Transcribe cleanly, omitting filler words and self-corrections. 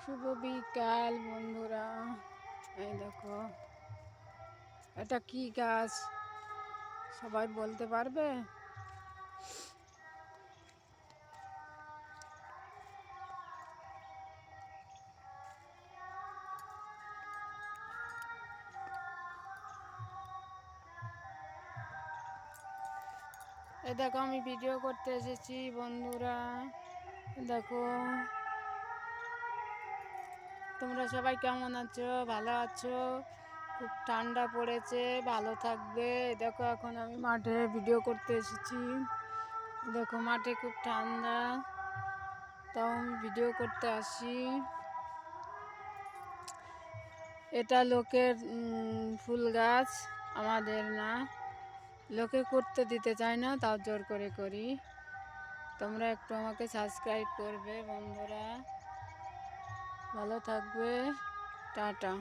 শুভ বিকাল বন্ধুরা। এই দেখো, এটা কি গাছ সবাই বলতে পারবে? এই দেখো, আমি ভিডিও করতে এসেছি বন্ধুরা। দেখো, তোমরা সবাই কেমন আছো? ভালো আছো? খুব ঠান্ডা পড়েছে, ভালো থাকবে। দেখো, এখন আমি মাঠে ভিডিও করতে এসেছি। দেখো, মাঠে খুব ঠান্ডা, তাও আমি ভিডিও করতে আসি। এটা লোকের ফুল গাছ, আমাদের না। লোকে করতে দিতে চায় না, তাও জোর করে করি। তোমরা একটু আমাকে সাবস্ক্রাইব করবে বন্ধুরা। ভালো থাকবে। টাটা।